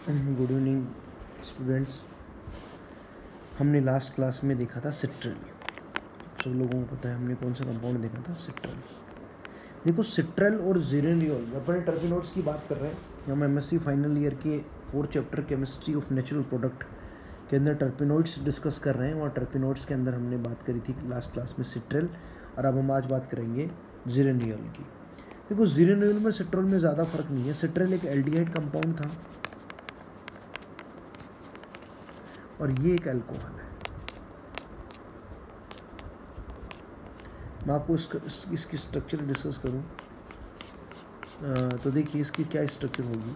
Good evening students. हमने last class में देखा था सिट्रल। सब लोगों को पता है हमने कौन सा कंपाउंड देखा था, सिट्रल। देखो सिट्रल और जीरेनियोल, अपने टर्पिनोइड्स की बात कर रहे हैं। हम एमएससी फाइनल ईयर के 4th chapter chemistry of natural product के अंदर टर्पिनोइड्स डिस्कस कर रहे हैं, और टर्पिनोइड्स के अंदर हमने बात करी थी लास्ट क्लास में सिट्रल, और अब हम आज बात करेंगे जीरेनियोल की। देखो जीरेनियोल में सिट्रल में ज़्यादा फर्क नहीं है। सिट्रल एक एल्डिहाइड कंपाउंड था और ये एक अल्कोहल है। मैं आपको इसकी स्ट्रक्चर डिस्कस करूं तो देखिए इसकी क्या स्ट्रक्चर होगी।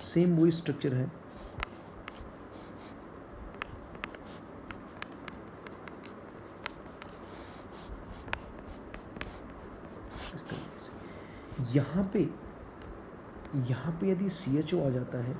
सेम वही स्ट्रक्चर है। इस तरीके से यहाँ पे यदि CHO आ जाता है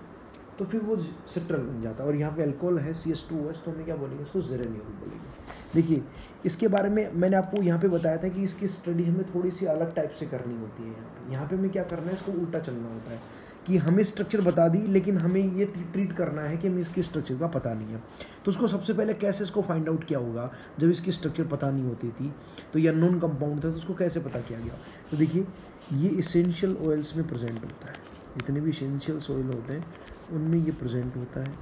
तो फिर वो सिट्रल बन जाता है, और यहाँ पे अल्कोहल है CH2OH, तो हमें क्या बोलेंगे, इसको जीरेनियोल बोलेंगे। देखिए इसके बारे में मैंने आपको यहाँ पे बताया था कि इसकी स्टडी हमें थोड़ी सी अलग टाइप से करनी होती है। यहाँ पे हमें क्या करना है, इसको उल्टा चलना होता है कि हमें स्ट्रक्चर बता दी, लेकिन हमें ये ट्रीट करना है कि हमें इसकी स्ट्रक्चर का पता नहीं है। तो उसको सबसे पहले कैसे इसको फाइंड आउट किया होगा। जब इसकी स्ट्रक्चर पता नहीं होती थी तो ये अननोन कंपाउंड था, तो उसको कैसे पता किया गया। तो देखिए ये इसेंशियल ऑयल्स में प्रेजेंट होता है। जितने भी इसेंशियल ऑयल होते हैं उनमें ये प्रेजेंट होता है।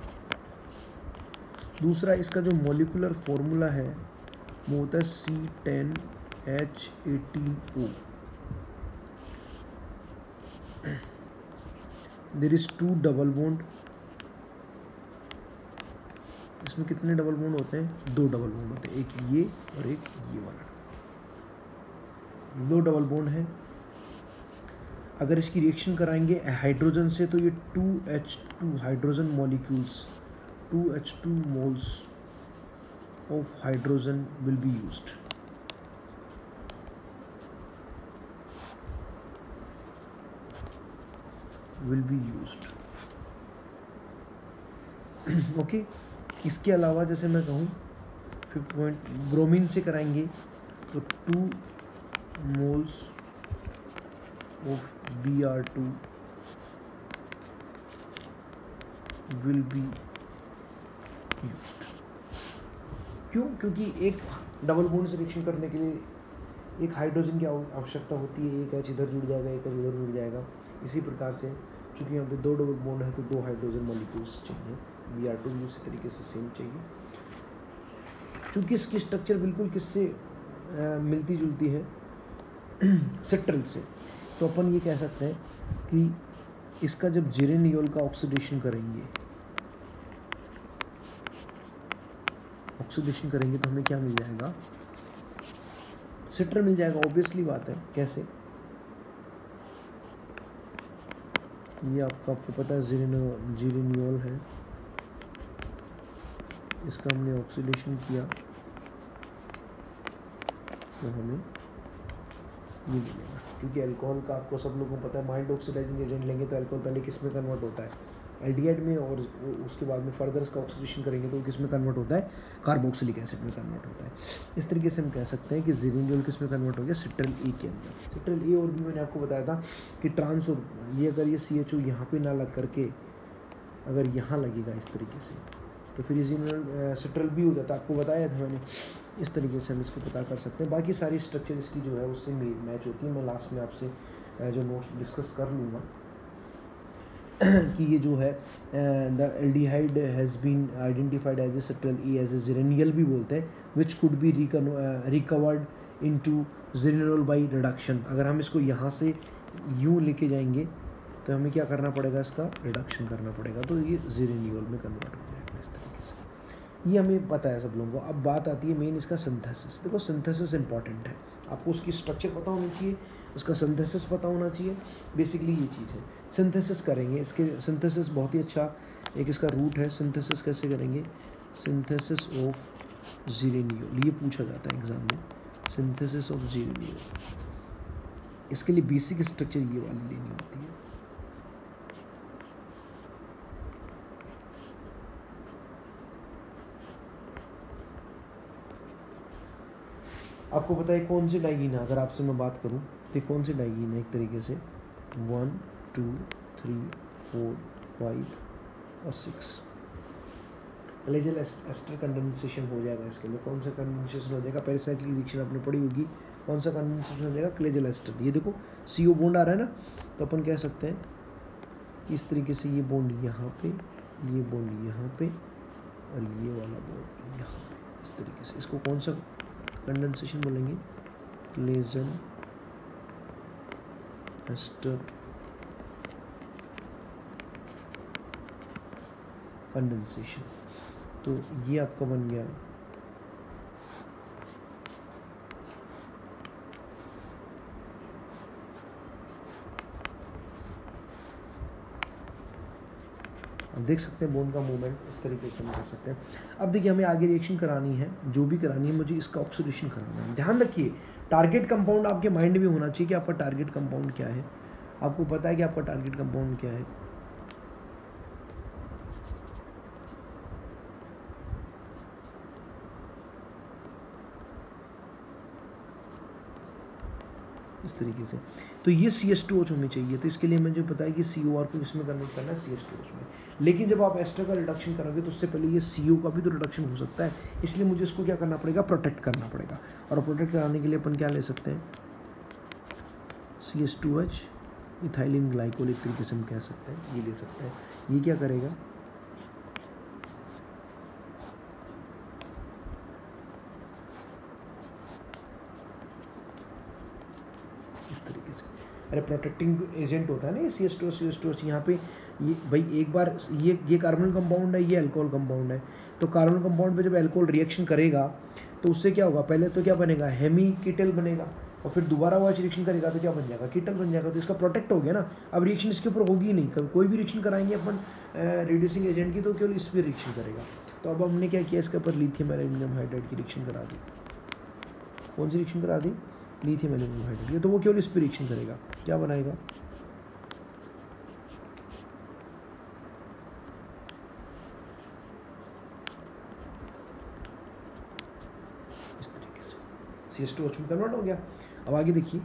दूसरा, इसका जो मॉलिक्यूलर फॉर्मूला है वो होता है C10H18O। There is 2 double bond. इसमें कितने डबल बॉन्ड होते हैं? 2 डबल बॉन्ड होते हैं, एक ये और एक ये वाला। 2 डबल बॉन्ड है। अगर इसकी रिएक्शन कराएंगे हाइड्रोजन से तो ये 2H2 hydrogen molecules, 2H2 moles of hydrogen will be used. Okay इसके अलावा जैसे मैं कहूँ 5th पॉइंट, ब्रोमीन से कराएंगे तो 2 moles of Br2 will be used। क्यों? क्योंकि एक डबल बॉन्ड से रिएक्शन करने के लिए एक हाइड्रोजन की आवश्यकता होती है। एक H इधर जुड़ जाएगा, एक H उधर जुड़ जाएगा। इसी प्रकार से चूंकि यहाँ पे 2 डबल बॉन्ड है तो 2 हाइड्रोजन मॉलिक्यूल्स चाहिए। Br2 भी उसी तरीके से सेम चाहिए। चूंकि इसकी स्ट्रक्चर बिल्कुल किससे मिलती जुलती है, सिट्रल से, तो अपन ये कह सकते हैं कि इसका जब जीरेनियोल का ऑक्सीडेशन करेंगे तो हमें क्या मिल जाएगा? सिट्रल मिल जाएगा। ऑब्वियसली बात है। कैसे? ये आपको पता है जीरेनियोल है, इसका हमने ऑक्सीडेशन किया तो हमें ये मिलेगा। क्योंकि अल्कोहल का आपको सब लोगों को पता है, माइल्ड ऑक्सीडाइजिंग एजेंट लेंगे तो अल्कोहल पहले किस में कन्वर्ट होता है? एल्डिहाइड में, और उसके बाद में फर्दर इसका ऑक्सीडेशन करेंगे तो किस में कन्वर्ट होता है? कार्बोक्सिलिक एसिड में कन्वर्ट होता है। इस तरीके से हम कह सकते हैं कि जीरेनियोल किस में कन्वर्ट हो गया? सिट्रल ए के अंदर। सिट्रल ए, और भी मैंने आपको बताया था कि ट्रांस, और ये अगर ये CHO यहाँ पे ना लग करके अगर यहाँ लगेगा इस तरीके से तो फिर सिट्रल भी हो जाता है। आपको बताया था मैंने। इस तरीके से हम इसको पता कर सकते हैं। बाकी सारी स्ट्रक्चर इसकी जो है उससे मैच होती है। मैं लास्ट में आपसे जो नोट्स डिस्कस कर लूँगा कि ये जो है the aldehyde has been identified as a citral A, as a geranial भी बोलते हैं, which could be recovered into geraniol by reduction. अगर हम इसको यहाँ से यूँ लेके जाएंगे तो हमें क्या करना पड़ेगा? इसका रिडक्शन करना पड़ेगा, तो ये जीरेनियोल में कन्वर्ट हो जाएगा इस तरीके से। ये हमें पता है सब लोगों को। अब बात आती है मेन इसका सिंथेसिस। देखो सिंथेसिस इंपॉर्टेंट है। आपको उसकी स्ट्रक्चर पता होनी चाहिए, उसका सिंथेसिस पता होना चाहिए। बेसिकली ये चीज़ है। सिंथेसिस करेंगे, इसके सिंथेसिस बहुत ही अच्छा एक इसका रूट है। सिंथेसिस कैसे करेंगे? सिंथेसिस ऑफ जीरेनियोल, ये पूछा जाता है एग्जाम में। सिंथेसिस ऑफ जीरेनियोल, इसके लिए बेसिक स्ट्रक्चर ये वाली लेनी होती है। आपको पता है कौन सी डाइगीन है? अगर आपसे मैं बात करूं तो कौन सी डाइगीन है? एक तरीके से 1 2 3 4, 5 और 6। कलेजल एस्टर कंडेंसेशन हो जाएगा इसके अंदर। कौन सा कंडेंसेशन हो जाएगा? पेरिसाइक्लिक रिएक्शन आपने पढ़ी होगी। कौन सा कंडेंसेशन हो जाएगा? कलेजल एस्टर। ये देखो CO बॉन्ड आ रहा है ना, तो अपन कह सकते हैं इस तरीके से, ये बॉन्ड यहाँ पे, ये बॉन्ड यहाँ पे और ये वाला बॉन्ड यहाँ पे, इस तरीके से। इसको कौन सा कंडेंसेशन बोलेंगे? कलेजल एस्टर कंडेंसेशन। तो ये आपका बन गया अब देख सकते हैं बॉन्ड का मूवमेंट इस तरीके से हम कर सकते हैं। अब देखिए हमें आगे रिएक्शन करानी है, जो भी करानी है मुझे इसका ऑक्सीडेशन कराना है। ध्यान रखिए टारगेट कंपाउंड आपके माइंड में होना चाहिए कि आपका टारगेट कंपाउंड क्या है। आपको पता है कि आपका टारगेट कंपाउंड क्या है। इस तरीके से। तो ये CH2OH होनी चाहिए। तो इसके लिए मुझे पता है कि COR को इसमें कन्वर्ट करना है CH2OH में। लेकिन जब आप एस्टर का रिडक्शन करोगे तो उससे पहले ये CO का भी तो रिडक्शन हो सकता है, इसलिए मुझे इसको क्या करना पड़ेगा? प्रोटेक्ट करना पड़ेगा। और प्रोटेक्ट कराने के लिए अपन क्या ले सकते हैं? CH2H इथाइलिन ग्लाइकोल, एक तरीके से हम कह सकते हैं, ये ले सकते हैं। ये क्या करेगा? अरे प्रोटेक्टिंग एजेंट होता है ना ये CH2OH यहाँ पे। ये भाई एक बार ये कार्बन कंपाउंड है, ये अल्कोहल कंपाउंड है। तो कार्बन कंपाउंड पे जब अल्कोहल रिएक्शन करेगा तो उससे क्या होगा? पहले तो क्या बनेगा? हेमी कीटल बनेगा, और फिर दोबारा वो रिएक्शन करेगा तो क्या बन जाएगा? कीटल बन जाएगा। तो इसका प्रोटेक्ट हो गया ना। अब रिएक्शन इसके ऊपर होगी ही नहीं। कोई भी रिएक्शन कराएंगे अपन रिड्यूसिंग एजेंट की तो केवल इस पर रिएक्शन करेगा। तो अब हमने क्या किया? इसके ऊपर लिथियम एल्यूमिनियम हाइड्राइड की रिएक्शन करा दी। कौन सी रिएक्शन करा दी? Lithium aluminium hydride. तो वो केवल इस पर रिएक्शन करेगा, क्या बनाएगा? इस तरीके से CH2OH में कन्वर्ट हो गया। अब आगे देखिए,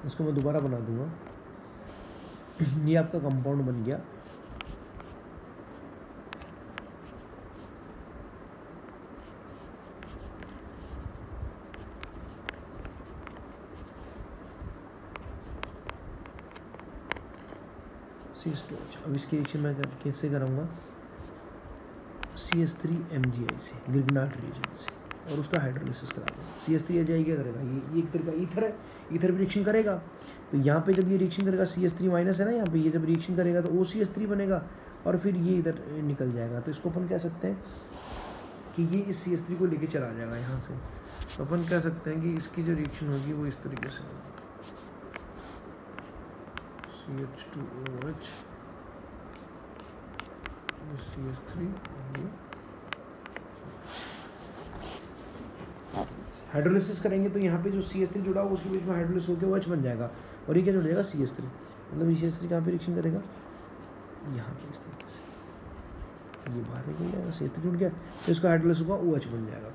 इसको मैं दोबारा बना दूंगा। ये आपका कंपाउंड बन गया। CH2OH। अब इसकी रिएक्शन मैं कैसे कराऊंगा? CH3MgI से, ग्रिग्नार्ड रिएजेंट से, और उसका हाइड्रोलिसिस करा दूंगा। CH3MgI क्या करेगा? ये एक तरह का ईथर है, ईथर भी रिएक्शन करेगा। तो यहाँ पे जब ये रिएक्शन करेगा, CH3 माइनस है ना यहाँ पे, ये जब रिएक्शन करेगा तो OCH3 बनेगा और फिर ये इधर निकल जाएगा। तो इसको अपन कह सकते हैं कि ये इस CH3 को लेके चला जाएगा यहाँ से। तो अपन कह सकते हैं कि इसकी जो रिएक्शन होगी वो इस तरीके से होगी। CH2OH CH3 हाइड्रोलिसिस करेंगे तो यहाँ पे जो CH3 जुड़ा हुआ उसके बीच में हाइड्रोलिसिस होकर OH बन जाएगा, और ये क्या जुड़ जाएगा? CH3। मतलब ये CH3 कहाँ पे रिएक्शन करेगा? यहाँ पे इस तरीके से, ये बाहर निकल जाएगा, CH3 जुड़ गया, तो इसका हाइड्रोलिसिस होगा, OH बन जाएगा।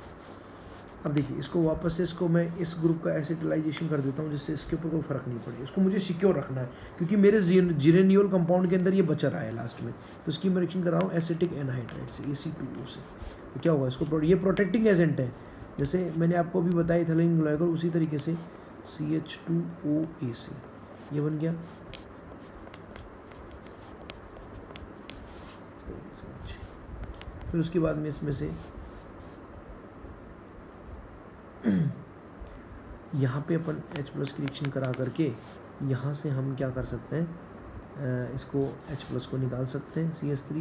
अब देखिए इसको वापस से, इसको मैं इस ग्रुप का एसिटिलाइजेशन कर देता हूँ जिससे इसके ऊपर कोई फर्क नहीं पड़ेगा। इसको मुझे सिक्योर रखना है क्योंकि मेरे जिरेनियोल कंपाउंड के अंदर ये बचा रहा है लास्ट में। तो इसकी मैं रिएक्शन कर रहा हूँ एसिटिक एनहाइड्राइड से, AC2O से। तो क्या होगा? इसको ये प्रोटेक्टिंग एजेंट है, जैसे मैंने आपको अभी बताया इथाइलिन ग्लाइकोल, उसी तरीके से CH2OA से ये बन गया। फिर उसके बाद में इसमें से यहाँ पे अपन H+ की रिएक्शन करा करके यहाँ से हम क्या कर सकते हैं? इसको H+ को निकाल सकते हैं। CH3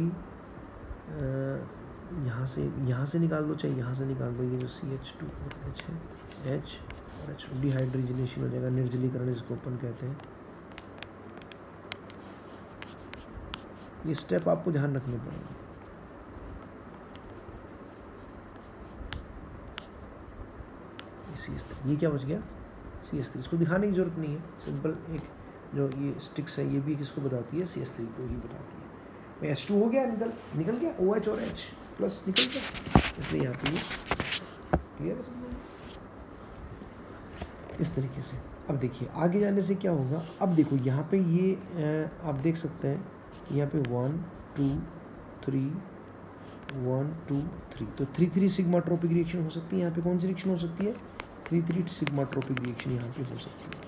यहाँ से निकाल दो, चाहे यहाँ से निकाल दो। ये जो CH2OH है, H और H डिहाइड्रोजनेशन हो जाएगा, निर्जलीकरण इसको अपन कहते हैं। ये स्टेप आपको ध्यान रखने पड़ेंगे। CH3, ये क्या बच गया? CH3। इसको दिखाने की जरूरत नहीं है, सिंपल एक जो ये स्टिक्स है ये भी किसको बताती है? CH3 को ही बताती है। H2 हो गया, निकल गया, OH और H+ निकल गया, इसलिए यहाँ पे ये क्लियर है। इस तरीके से अब देखिए आगे जाने से क्या होगा, अब देखो यहाँ पे ये आप देख सकते हैं यहाँ पे 1 2 3 1 2 3, तो 3 सिग्मा ट्रोपिक रिएक्शन हो सकती है। यहाँ पे कौन सी रिएक्शन हो सकती है? 3 सिग्मा ट्रोपिक रिएक्शन यहाँ पे हो सकती है।